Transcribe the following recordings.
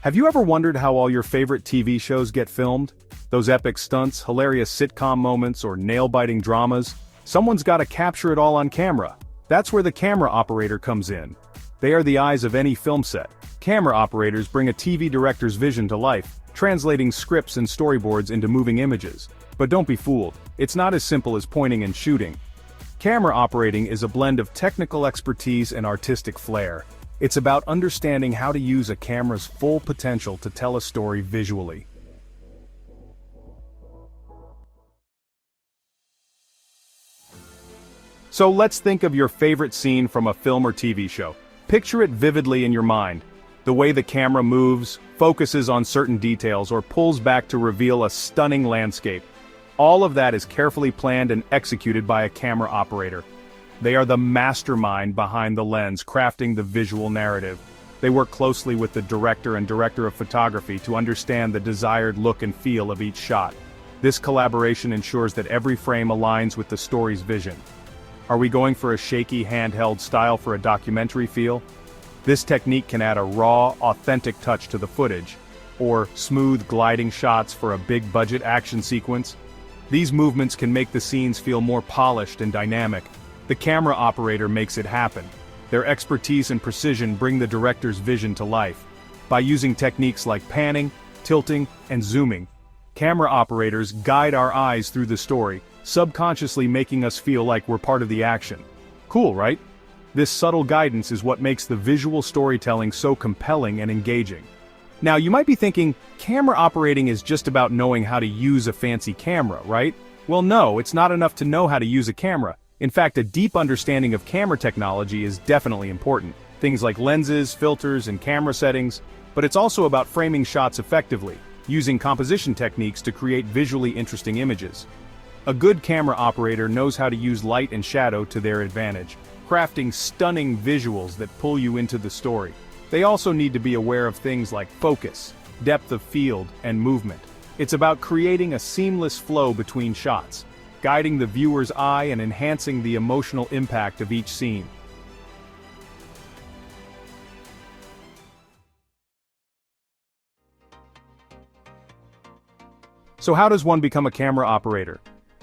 Have you ever wondered how all your favorite TV shows get filmed? Those epic stunts, hilarious sitcom moments, or nail-biting dramas? Someone's gotta capture it all on camera. That's where the camera operator comes in. They are the eyes of any film set. Camera operators bring a TV director's vision to life, translating scripts and storyboards into moving images. But don't be fooled, it's not as simple as pointing and shooting. Camera operating is a blend of technical expertise and artistic flair. It's about understanding how to use a camera's full potential to tell a story visually. So let's think of your favorite scene from a film or TV show. Picture it vividly in your mind. The way the camera moves, focuses on certain details, or pulls back to reveal a stunning landscape. All of that is carefully planned and executed by a camera operator. They are the mastermind behind the lens, crafting the visual narrative. They work closely with the director and director of photography to understand the desired look and feel of each shot. This collaboration ensures that every frame aligns with the story's vision. Are we going for a shaky handheld style for a documentary feel? This technique can add a raw, authentic touch to the footage, or smooth gliding shots for a big-budget action sequence. These movements can make the scenes feel more polished and dynamic. The camera operator makes it happen. Their expertise and precision bring the director's vision to life. By using techniques like panning, tilting, and zooming, camera operators guide our eyes through the story, subconsciously making us feel like we're part of the action. Cool, right? This subtle guidance is what makes the visual storytelling so compelling and engaging. Now, you might be thinking, camera operating is just about knowing how to use a fancy camera, right? Well, no, it's not enough to know how to use a camera. In fact, a deep understanding of camera technology is definitely important. Things like lenses, filters, and camera settings. But it's also about framing shots effectively, using composition techniques to create visually interesting images. A good camera operator knows how to use light and shadow to their advantage, crafting stunning visuals that pull you into the story. They also need to be aware of things like focus, depth of field, and movement. It's about creating a seamless flow between shots, guiding the viewer's eye and enhancing the emotional impact of each scene. So how does one become a camera operator?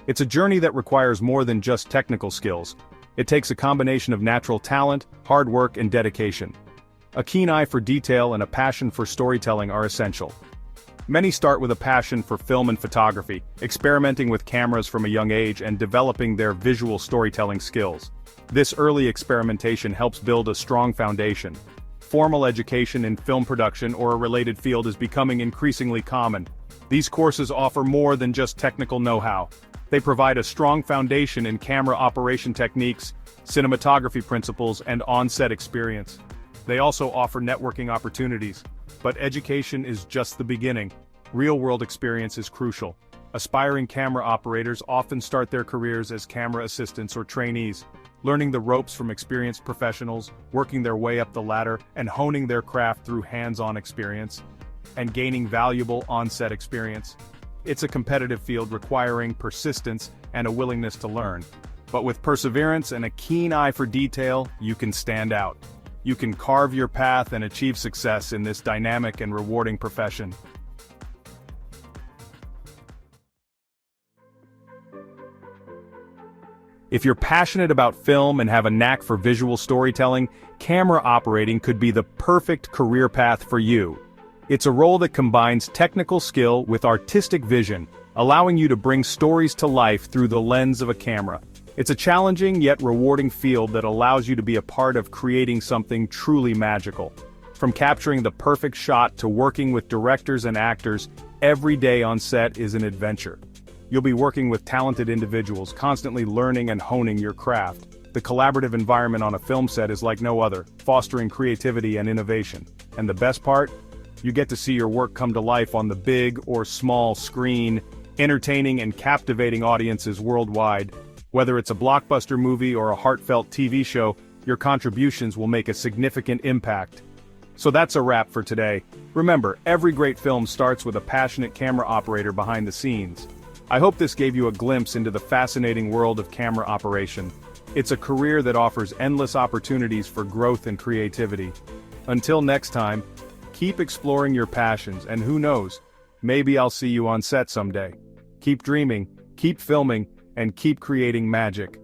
It's a journey that requires more than just technical skills. It takes a combination of natural talent, hard work, and dedication. A keen eye for detail and a passion for storytelling are essential. Many start with a passion for film and photography, experimenting with cameras from a young age and developing their visual storytelling skills. This early experimentation helps build a strong foundation. Formal education in film production or a related field is becoming increasingly common. These courses offer more than just technical know-how. They provide a strong foundation in camera operation techniques, cinematography principles, and on-set experience. They also offer networking opportunities. But education is just the beginning. Real-world experience is crucial. Aspiring camera operators often start their careers as camera assistants or trainees, learning the ropes from experienced professionals, working their way up the ladder, and honing their craft through hands-on experience, and gaining valuable on-set experience. It's a competitive field requiring persistence and a willingness to learn. But with perseverance and a keen eye for detail, you can stand out. You can carve your path and achieve success in this dynamic and rewarding profession. If you're passionate about film and have a knack for visual storytelling, camera operating could be the perfect career path for you. It's a role that combines technical skill with artistic vision, allowing you to bring stories to life through the lens of a camera. It's a challenging yet rewarding field that allows you to be a part of creating something truly magical. From capturing the perfect shot to working with directors and actors, every day on set is an adventure. You'll be working with talented individuals, constantly learning and honing your craft. The collaborative environment on a film set is like no other, fostering creativity and innovation. And the best part? You get to see your work come to life on the big or small screen, entertaining and captivating audiences worldwide. Whether it's a blockbuster movie or a heartfelt TV show, your contributions will make a significant impact. So that's a wrap for today. Remember, every great film starts with a passionate camera operator behind the scenes. I hope this gave you a glimpse into the fascinating world of camera operation. It's a career that offers endless opportunities for growth and creativity. Until next time, Keep exploring your passions, and who knows, maybe I'll see you on set someday. Keep dreaming, keep filming, and keep creating magic.